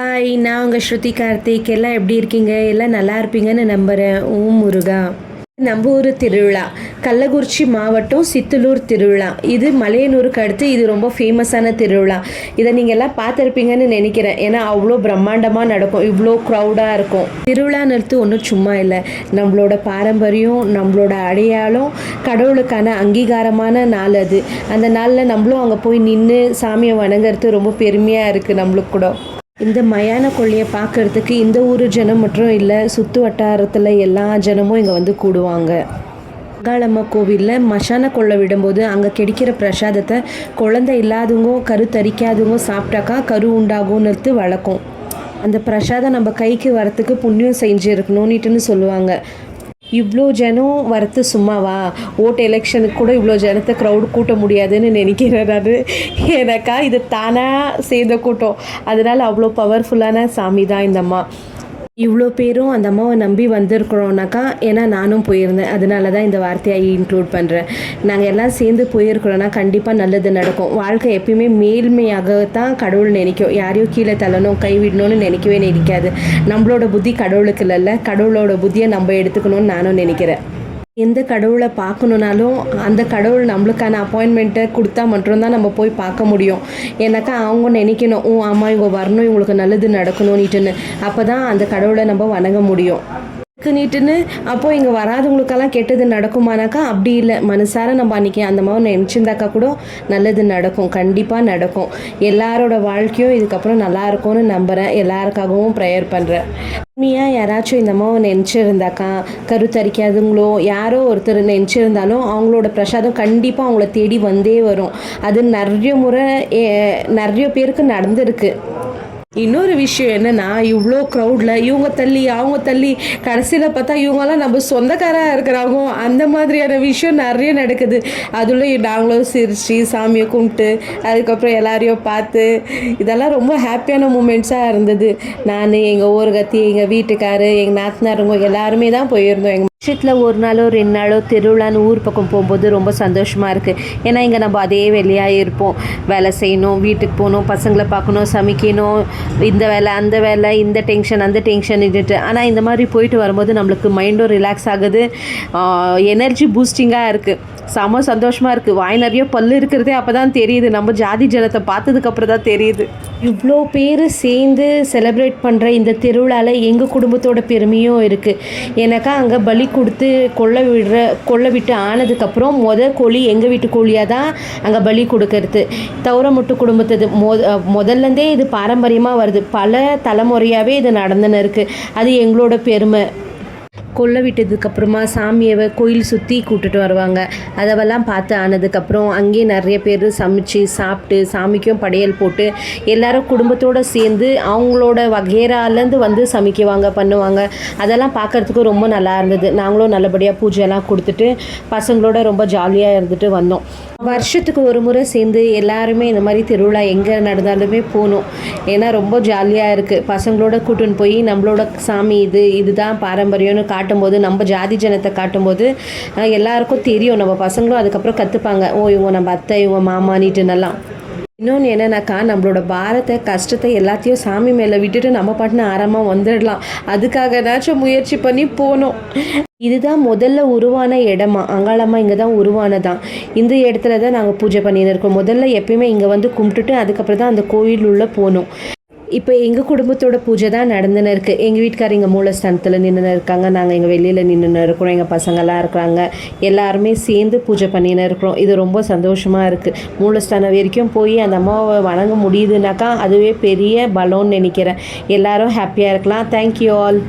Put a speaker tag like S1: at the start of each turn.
S1: Hi, நான் உங்கள் ஸ்ருதி கார்த்திக். எல்லாம் எப்படி இருக்கீங்க? எல்லாம் நல்லா இருப்பீங்கன்னு நம்புகிறேன். ஓம் முருகா. நம்ம ஊர் திருவிழா கள்ளக்குறிச்சி மாவட்டம் சித்தலூர் திருவிழா. இது மலையனூருக்கு அடுத்து இது ரொம்ப ஃபேமஸான திருவிழா. இதை நீங்கள் எல்லாம் பார்த்துருப்பீங்கன்னு நினைக்கிறேன். ஏன்னா அவ்வளோ பிரம்மாண்டமாக நடக்கும், இவ்வளோ க்ரௌடாக இருக்கும். திருவிழான்னு ஒன்றும் சும்மா இல்லை, நம்மளோட பாரம்பரியம், நம்மளோட அடையாளம், கடவுளுக்கான அங்கீகாரமான நாள் அது. அந்த நாளில் நம்மளும் அங்கே போய் நின்று சாமியை வணங்குறது ரொம்ப பெருமையாக இருக்குது நம்மளுக்கு கூட. இந்த மயான கொள்ளையை பார்க்கறதுக்கு இந்த ஊர் ஜனம் மட்டும் இல்லை, சுற்று வட்டாரத்தில் எல்லா ஜனமும் இங்கே வந்து கூடுவாங்க. அங்காளம்மா கோவிலில் மசான கொள்ளை விடும்போது அங்கே கிடைக்கிற பிரசாதத்தை குழந்தை இல்லாதவங்க, கருத்தரிக்காதவங்க சாப்பிட்டாக்கா கரு உண்டாகும்னு வழக்கம். அந்த பிரசாதம் நம்ம கைக்கு வரத்துக்கு புண்ணியம் செஞ்சுருக்கணும்னுட்டுன்னு சொல்லுவாங்க. இவ்வளோ ஜனம் வரத்து சும்மாவா? ஓட்டு எலெக்ஷனுக்கு கூட இவ்வளோ ஜனத்தை க்ரௌடு கூட்ட முடியாதுன்னு நினைக்கிறேன் நான். எனக்கா இது தானாக சேர்ந்த கூட்டம். அதனால் அவ்வளோ பவர்ஃபுல்லான சாமி தான் இந்த அம்மா. இவ்வளோ பேரும் அந்த அம்மாவை நம்பி வந்திருக்கிறோன்னாக்கா, ஏன்னா நானும் போயிருந்தேன், அதனால தான் இந்த வார்த்தையை இன்க்ளூட் பண்ணுறேன். நாங்கள் எல்லாம் சேர்ந்து போயிருக்கிறோன்னா கண்டிப்பாக நல்லது நடக்கும். வாழ்க்கை எப்பயுமே மேல்மையாகத்தான் கடவுள் நினைக்கும். யாரையும் கீழே தள்ளணும், கைவிடணும்னு நினைக்கவே நினைக்காது. நம்மளோட புத்தி கடவுளுக்கு இல்லைல்ல, கடவுளோட புத்தியை நம்ம எடுத்துக்கணும்னு நானும் நினைக்கிறேன். எந்த கடவுளை பார்க்கணுன்னாலும் அந்த கடவுள் நம்மளுக்கான அப்பாயின்மெண்ட்டை கொடுத்தா மட்டும்தான் நம்ம போய் பார்க்க முடியும். ஏன்னாக்கா அவங்க நினைக்கணும், ஆமாம் இவங்க வரணும், இவங்களுக்கு நல்லது நடக்கணும்னுட்டுன்னு. அப்போ தான் அந்த கடவுளை நம்ம வணங்க முடியும். நீட்டுன்னு அப்போது இங்கே வராதவங்களுக்கெல்லாம் கெட்டது நடக்குமானாக்கா அப்படி இல்லை. மனசார நம்ம அன்றைக்கி அந்த மாதிரி நினச்சிருந்தாக்கா கூட நல்லது நடக்கும், கண்டிப்பாக நடக்கும். எல்லாரோட வாழ்க்கையும் இதுக்கப்புறம் நல்லா இருக்கும்னு நம்புகிறேன். எல்லாருக்காகவும் ப்ரேயர் பண்ணுறேன். உண்மையாக யாராச்சும் இந்த மாதிரி நினச்சிருந்தாக்கா, கருத்தரிக்காதவங்களோ யாரோ ஒருத்தர் நினச்சிருந்தாலும் அவங்களோட பிரசாதம் கண்டிப்பாக அவங்கள தேடி வந்தே வரும். அது நிறைய முறை நிறைய பேருக்கு நடந்திருக்கு. இன்னொரு விஷயம் என்னென்னா, இவ்வளோ க்ரௌடில் இவங்க தள்ளி அவங்க தள்ளி கடைசியில் பார்த்தா இவங்கெல்லாம் நம்ம சொந்தக்காராக இருக்கிறாங்க. அந்த மாதிரியான விஷயம் நிறைய நடக்குது. அதில் நாங்களும் சிரித்து சாமியை கும்பிட்டு அதுக்கப்புறம் எல்லாரையும் பார்த்து இதெல்லாம் ரொம்ப ஹாப்பியான மூமெண்ட்ஸாக இருந்தது. நான், எங்கள் ஊர்கத்தி, எங்கள் வீட்டுக்காரு, எங்கள் நாத்தனாருங்க எல்லாருமே தான் போயிருந்தோம். எங்கள் வருஷத்தில் ஒரு நாளோ 2 நாளோ திருவிழான்னு ஊர் பக்கம் போகும்போது ரொம்ப சந்தோஷமாக இருக்குது. ஏன்னா இங்கே நம்ம அதே வேலையாக இருப்போம். வேலை செய்யணும், வீட்டுக்கு போகணும், பசங்களை பார்க்கணும், சமைக்கணும், இந்த வேலை அந்த வேலை, இந்த டென்ஷன் அந்த டென்ஷன் இதுட்டு. ஆனால் இந்த மாதிரி போயிட்டு வரும்போது நம்மளுக்கு மைண்டும் ரிலாக்ஸ் ஆகுது, எனர்ஜி பூஸ்டிங்காக இருக்குது, செம சந்தோஷமாக இருக்குது. வாய் நிறைய பல்லு இருக்கிறதே அப்போ தான் தெரியுது. நம்ம ஜாதி ஜனத்தை பார்த்ததுக்கப்புறம் தான் தெரியுது. இவ்வளோ பேர் சேர்ந்து செலிப்ரேட் பண்ணுற இந்த திருவிழாவில் எங்கள் குடும்பத்தோட பெருமையும் இருக்குது. ஏன்னாக்கா அங்கே பலி கொடுத்து கொள்ளை விட்டு ஆனதுக்கப்புறம் கோழி எங்கள் வீட்டு கோழியாக தான் அங்கே பலி கொடுக்கறது. தவறமுட்டு குடும்பத்தது முதல்லேருந்தே இது பாரம்பரியமாக வருது. பல தலைமுறையாகவே இது நடந்துன்னு இருக்குது. அது எங்களோட பெருமை. கொல்லை விட்டதுக்கப்புறமா சாமியை கோயில் சுற்றி கூப்பிட்டுட்டு வருவாங்க. அதெல்லாம் பார்த்து ஆனதுக்கப்புறம் அங்கேயே நிறைய பேர் சமைச்சு சாப்பிட்டு சாமிக்கும் படையல் போட்டு எல்லாரும் குடும்பத்தோடு சேர்ந்து அவங்களோட வகைராலேருந்து வந்து சமைக்குவாங்க, பண்ணுவாங்க. அதெல்லாம் பார்க்குறதுக்கு ரொம்ப நல்லா இருந்தது. நாங்களும் நல்லபடியாக பூஜையெல்லாம் கொடுத்துட்டு பசங்களோட ரொம்ப ஜாலியாக இருந்துட்டு வந்தோம். வருஷத்துக்கு ஒரு முறை சேர்ந்து எல்லாருமே இந்த மாதிரி திருவிழா எங்கே நடந்தாலுமே போகணும். ஏன்னா ரொம்ப ஜாலியாக இருக்குது. பசங்களோட கூட்டுன்னு போய் நம்மளோட சாமி இதுதான் பாரம்பரியம்னு காட்டும்போது, நம்ம ஜாதி ஜனத்தை காட்டும்போது எல்லாருக்கும் தெரியும். நம்ம பசங்களும் அதுக்கப்புறம் கற்றுப்பாங்க, இவங்க நம்ம அத்தை, இவங்க மாமானிட்டுன்னெல்லாம். இன்னொன்று என்னன்னாக்கா, நம்மளோட பாரத்தை கஷ்டத்தை எல்லாத்தையும் சாமி மேலே விட்டுட்டு நம்ம பாட்டுன்னு ஆரம்பமாக வந்துடலாம். அதுக்காகனாச்சும் முயற்சி பண்ணி போகணும். இதுதான் முதல்ல உருவான இடமா, அங்காளம்மா இங்கே தான் உருவானதான். இந்த இடத்துல தான் நாங்கள் பூஜை பண்ணின்னு இருக்கோம். முதல்ல எப்பயுமே இங்கே வந்து கும்பிட்டுட்டு அதுக்கப்புறம் தான் அந்த கோயில் உள்ளே போகணும். இப்போ எங்கள் குடும்பத்தோட பூஜை தான் நடந்துன்னு இருக்குது. எங்கள் வீட்டுக்காரர் இங்கே மூலஸ்தானத்தில் நின்றுன்னு இருக்காங்க, நாங்கள் எங்கள் வெளியில் நின்றுன்னு இருக்கிறோம், எங்கள் பசங்கள்லாம் இருக்கிறாங்க. எல்லாருமே சேர்ந்து பூஜை பண்ணின்னு இருக்கிறோம். இது ரொம்ப சந்தோஷமாக இருக்குது. மூலஸ்தானம் வரைக்கும் போய் அந்த அம்மாவை வணங்க முடியுதுனாக்கா அதுவே பெரிய பலம்னு நினைக்கிறேன். எல்லோரும் ஹாப்பியாக இருக்கலாம். Thank you all.